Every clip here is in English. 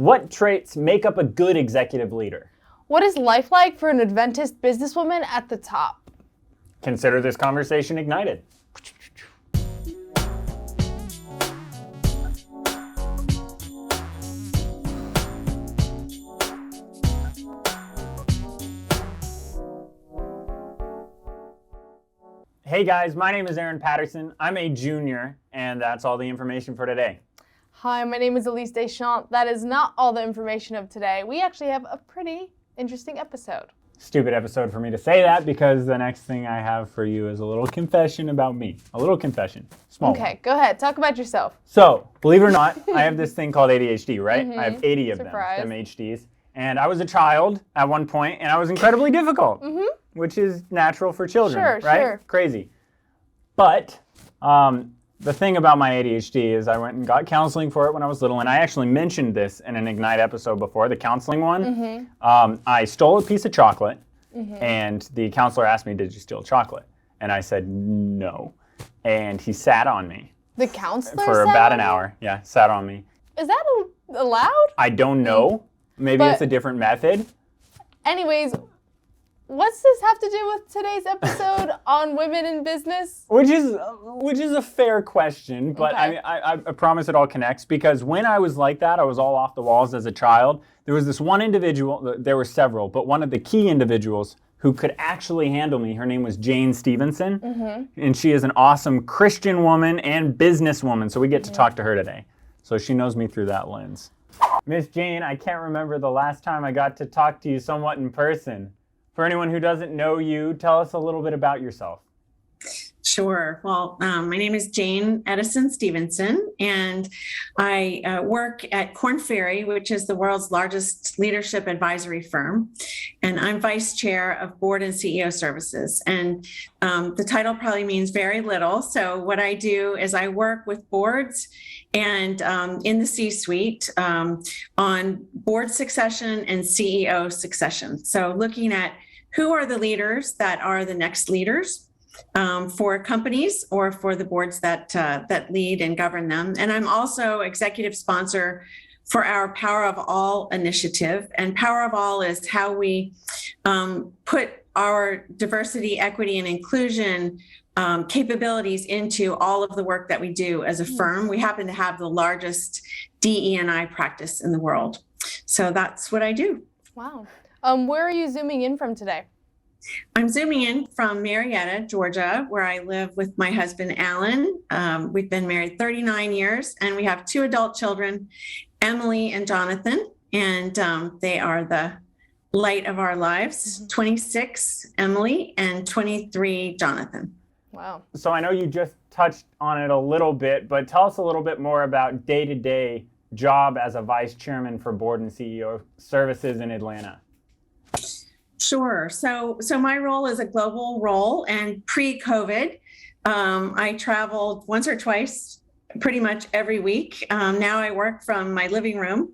What traits make up a good executive leader? What is life like for an Adventist businesswoman at the top? Consider this conversation ignited. Hey guys, my name is Aaron Patterson. I'm a junior, and that's all the information for today. Hi, my name is Elise Deschamps. That is not all the information of today. We actually have a pretty interesting episode. Stupid episode for me to say that, because the next thing I have for you is a little confession about me. A little confession. Small one. Okay, go ahead. Talk about yourself. So, believe it or not, I have this thing called ADHD, right? I have 80 of Surprise. them HDs. And I was a child at one point, and I was incredibly difficult, which is natural for children, Sure, right? sure. Crazy. But the thing about my ADHD is I went and got counseling for it when I was little, and I actually mentioned this in an Ignite episode before, the counseling one. I stole a piece of chocolate, and the counselor asked me, "Did you steal chocolate?" And I said, "No." And he sat on me. The counselor For sat about on an you? hour. Yeah, sat on me. Is that allowed? I don't know. Maybe But- it's a different method. Anyways, what's this have to do with today's episode on women in business? Which is a fair question, but Okay. I promise it all connects, because when I was like that, I was all off the walls as a child. There was this one individual, there were several, but one of the key individuals who could actually handle me, her name was Jane Stevenson, and she is an awesome Christian woman and businesswoman, so we get to talk to her today. So she knows me through that lens. Miss Jane, I can't remember the last time I got to talk to you somewhat in person. For anyone who doesn't know you, tell us a little bit about yourself. Sure. Well, my name is Jane Stevenson, and I work at Korn Ferry, which is the world's largest leadership advisory firm. And I'm vice chair of board and CEO services. And the title probably means very little. So what I do is I work with boards and in the C-suite on board succession and CEO succession. So looking at who are the leaders that are the next leaders for companies or for the boards that lead and govern them. And I'm also executive sponsor for our Power of All initiative. And Power of All is how we put our diversity, equity, and inclusion capabilities into all of the work that we do as a firm. We happen to have the largest DE&I practice in the world. So that's what I do. Wow. Where are you zooming in from today? I'm zooming in from Marietta, Georgia, where I live with my husband, Alan. We've been married 39 years, and we have 2 adult children, Emily and Jonathan, and they are the light of our lives, 26, Emily, and 23, Jonathan. Wow. So I know you just touched on it a little bit, but tell us a little bit more about day-to-day job as a vice chairman for board and CEO services in Atlanta. Sure. So my role is a global role, and pre-COVID, I traveled once or twice pretty much every week. Now I work from my living room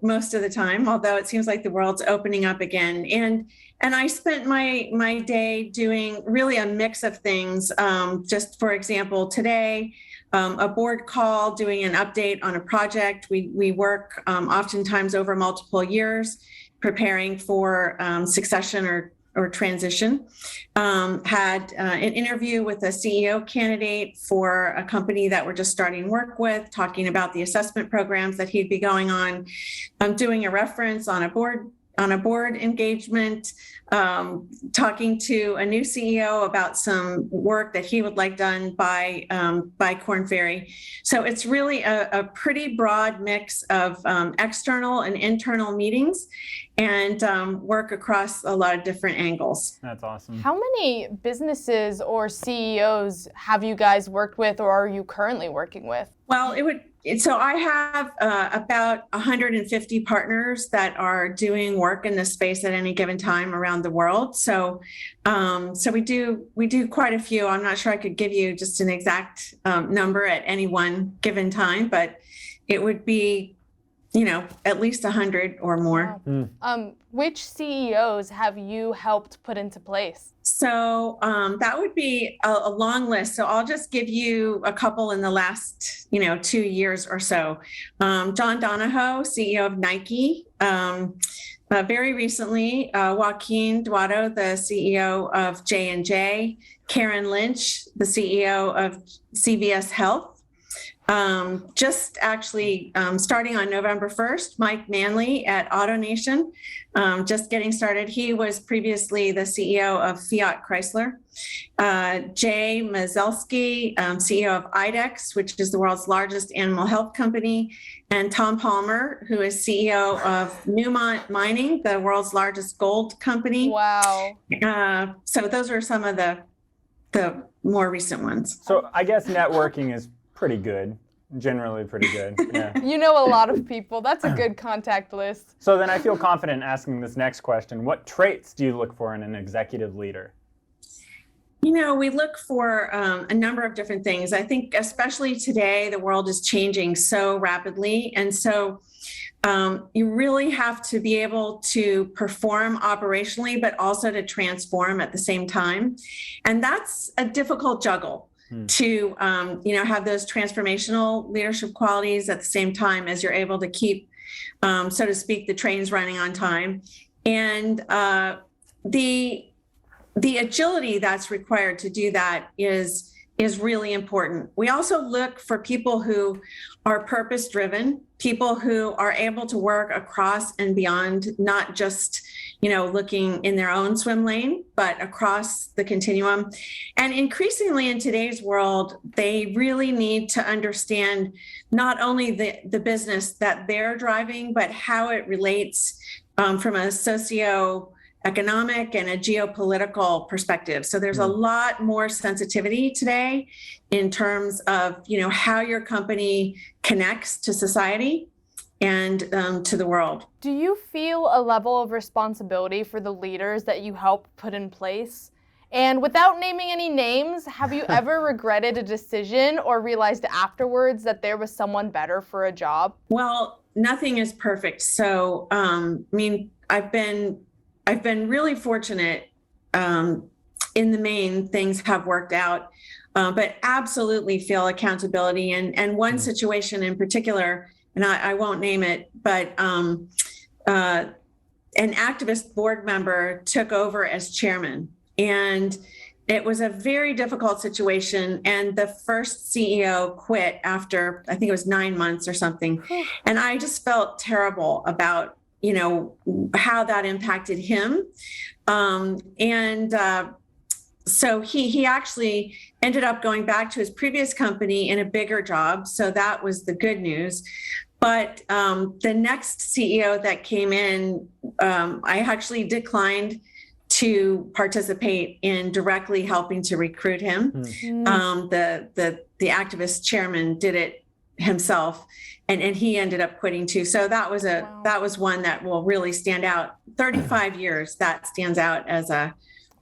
most of the time, although it seems like the world's opening up again. And I spent my day doing really a mix of things. Just for example, today, a board call, doing an update on a project. We work oftentimes over multiple years, preparing for succession or transition. Had an interview with a CEO candidate for a company that we're just starting work with, talking about the assessment programs that he'd be going on. I'm doing a reference on a board engagement, talking to a new CEO about some work that he would like done by Korn Ferry. So it's really a pretty broad mix of external and internal meetings, and work across a lot of different angles. That's awesome. How many businesses or CEOs have you guys worked with, or are you currently working with? Well, so I have about 150 partners that are doing work in this space at any given time around the world. So we do quite a few. I'm not sure I could give you just an exact number at any one given time, but it would be at least 100 or more. Wow. Which CEOs have you helped put into place? So that would be a long list. So I'll just give you a couple in the last, 2 years or so. John Donahoe, CEO of Nike. Very recently, Joaquin Duato, the CEO of J&J. Karen Lynch, the CEO of CVS Health. Just actually starting on November 1st, Mike Manley at AutoNation, just getting started. He was previously the CEO of Fiat Chrysler. Jay Mazelski, CEO of IDEX, which is the world's largest animal health company. And Tom Palmer, who is CEO of Newmont Mining, the world's largest gold company. Wow. So those are some of the more recent ones. So I guess networking is pretty good, generally pretty good. Yeah. You know a lot of people. That's a good contact list. So then I feel confident asking this next question. What traits do you look for in an executive leader? We look for a number of different things. I think especially today, the world is changing so rapidly. And so you really have to be able to perform operationally, but also to transform at the same time. And that's a difficult juggle. To have those transformational leadership qualities at the same time as you're able to keep, so to speak, the trains running on time, and the agility that's required to do that is really important. We also look for people who are purpose-driven, people who are able to work across and beyond, not just looking in their own swim lane, but across the continuum. And increasingly in today's world, they really need to understand not only the business that they're driving, but how it relates from a socio-economic and a geopolitical perspective. So there's a lot more sensitivity today in terms of, how your company connects to society and to the world. Do you feel a level of responsibility for the leaders that you help put in place? And without naming any names, have you ever regretted a decision or realized afterwards that there was someone better for a job? Well, nothing is perfect. So, I've been really fortunate. In the main, things have worked out, but absolutely feel accountability. And one situation in particular, and I won't name it, but an activist board member took over as chairman. And it was a very difficult situation. And the first CEO quit after, I think it was 9 months or something. And I just felt terrible about, how that impacted him. So he actually ended up going back to his previous company in a bigger job. So that was the good news. But the next CEO that came in, I actually declined to participate in directly helping to recruit him. The activist chairman did it himself, and he ended up quitting too. So that was one that will really stand out. 35 years, that stands out as a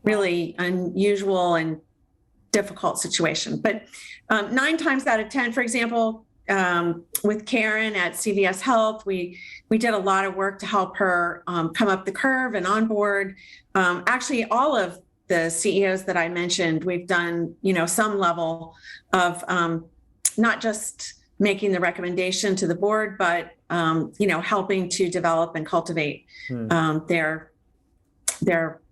really unusual and difficult situation. But 9 times out of 10, for example, with Karen at CVS Health, we did a lot of work to help her come up the curve and onboard. Actually, all of the CEOs that I mentioned, we've done some level of not just making the recommendation to the board, but helping to develop and cultivate their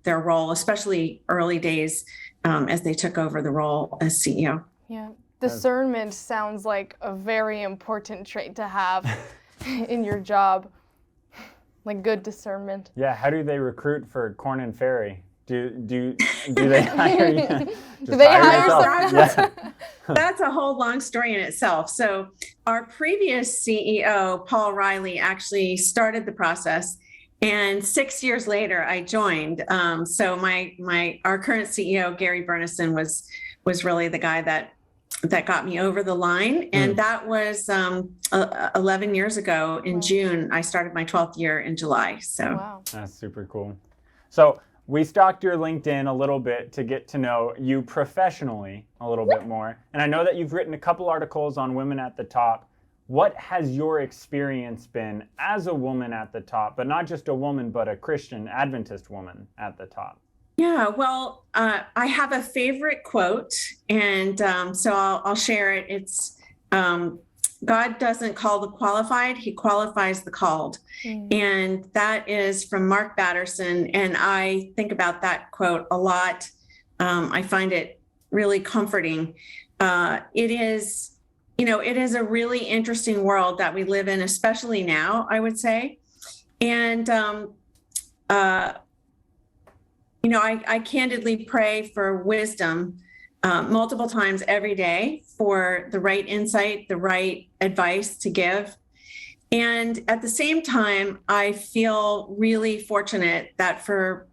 role, especially early days as they took over the role as CEO. Yeah. Discernment sounds like a very important trait to have in your job, like good discernment. Yeah, how do they recruit for Corn and Ferry? Do they hire you? Do they hire yourself? Yeah. That's a whole long story in itself. So our previous CEO, Paul Riley, actually started the process. And 6 years later, I joined. So our current CEO, Gary Burnison, was really the guy that got me over the line. And that was 11 years ago in June. I started my 12th year in July. So Wow. That's super cool. So we stalked your LinkedIn a little bit to get to know you professionally a little bit more. And I know that you've written a couple articles on women at the top. What has your experience been as a woman at the top, but not just a woman, but a Christian Adventist woman at the top? Yeah, well, I have a favorite quote, and so I'll share it. It's God doesn't call the qualified, he qualifies the called. And that is from Mark Batterson. And I think about that quote a lot. I find it really comforting. It is, it is a really interesting world that we live in, especially now, I would say. And, I candidly pray for wisdom multiple times every day for the right insight, the right advice to give. And at the same time, I feel really fortunate that for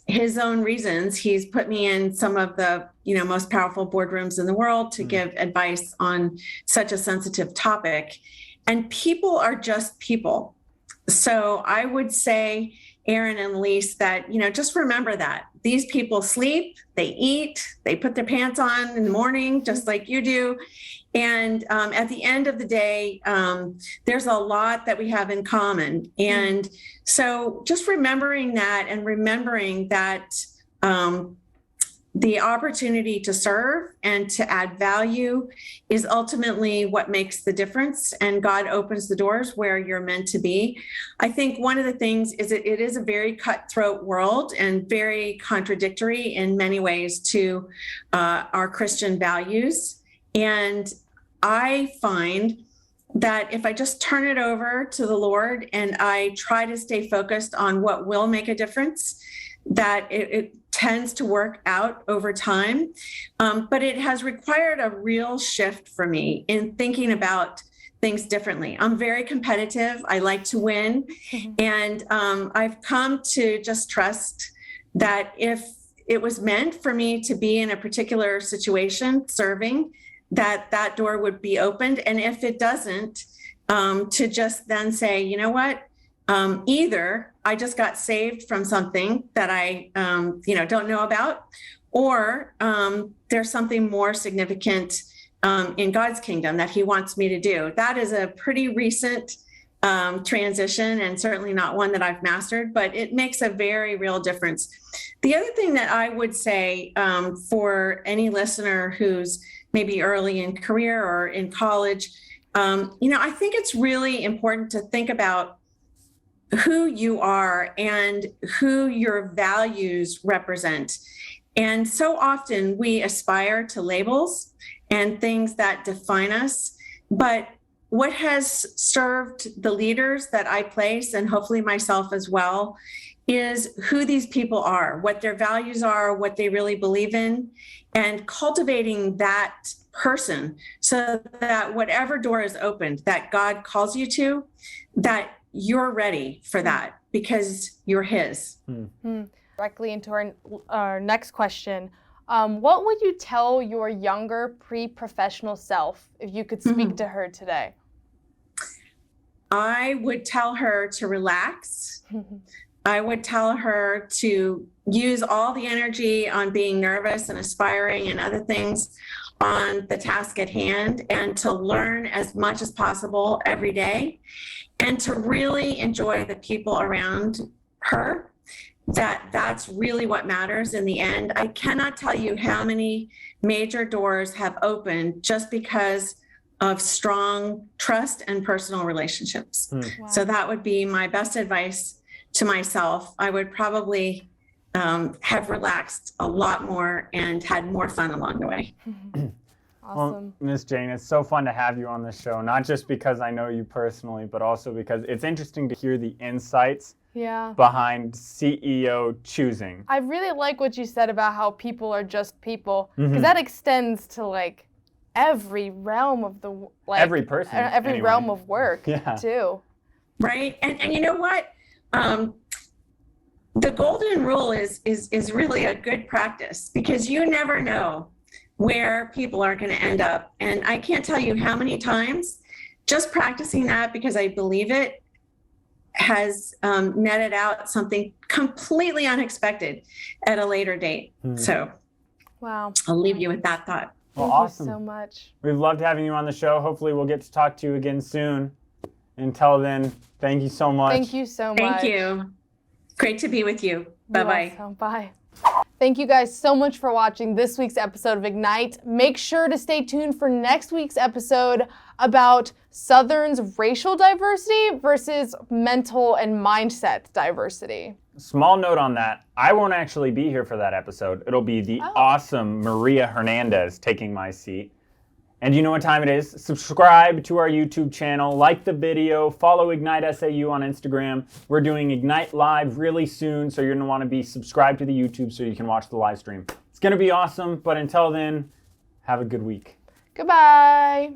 his own reasons, he's put me in some of the most powerful boardrooms in the world to give advice on such a sensitive topic. And people are just people. So I would say, Aaron and Elise, that, just remember that these people sleep, they eat, they put their pants on in the morning, just like you do. And at the end of the day, there's a lot that we have in common. And so just remembering that and remembering that the opportunity to serve and to add value is ultimately what makes the difference. And God opens the doors where you're meant to be. I think one of the things is it is a very cutthroat world and very contradictory in many ways to our Christian values. And I find that if I just turn it over to the Lord and I try to stay focused on what will make a difference, that it tends to work out over time. But it has required a real shift for me in thinking about things differently. I'm very competitive. I like to win. And I've come to just trust that if it was meant for me to be in a particular situation serving, that door would be opened. And if it doesn't, to just then say, you know what? Either I just got saved from something that I, don't know about, or there's something more significant in God's kingdom that he wants me to do. That is a pretty recent transition, and certainly not one that I've mastered, but it makes a very real difference. The other thing that I would say for any listener who's maybe early in career or in college, I think it's really important to think about who you are and who your values represent. And so often we aspire to labels and things that define us. But what has served the leaders that I place, and hopefully myself as well, is who these people are, what their values are, what they really believe in, and cultivating that person so that whatever door is opened that God calls you to, that you're ready for that because you're his. Directly into our next question. What would you tell your younger pre-professional self if you could speak to her today? I would tell her to relax. I would tell her to use all the energy on being nervous and aspiring and other things on the task at hand, and to learn as much as possible every day, and to really enjoy the people around her. That's really what matters in the end. I cannot tell you how many major doors have opened just because of strong trust and personal relationships. Wow. So that would be my best advice to myself. I would probably have relaxed a lot more and had more fun along the way. Awesome. Well, Miss Jane, it's so fun to have you on the show, not just because I know you personally, but also because it's interesting to hear the insights behind CEO choosing. I really like what you said about how people are just people, because that extends to every realm of the every person, every realm of work too. Right, and you know what? The golden rule is really a good practice, because you never know where people are going to end up. And I can't tell you how many times just practicing that, because I believe it, has netted out something completely unexpected at a later date. So wow. I'll leave you with that thought. Well, Thank awesome. you so much. We've loved having you on the show. Hopefully we'll get to talk to you again soon. Until then, thank you so much. Thank you so much. Thank you. Great to be with you. Bye-bye. You're welcome. Bye. Thank you guys so much for watching this week's episode of Ignite. Make sure to stay tuned for next week's episode about Southern's racial diversity versus mental and mindset diversity. Small note on that, I won't actually be here for that episode. It'll be the awesome Maria Hernandez taking my seat. And you know what time it is? Subscribe to our YouTube channel, like the video, follow Ignite SAU on Instagram. We're doing Ignite Live really soon, so you're going to want to be subscribed to the YouTube so you can watch the live stream. It's going to be awesome, but until then, have a good week. Goodbye.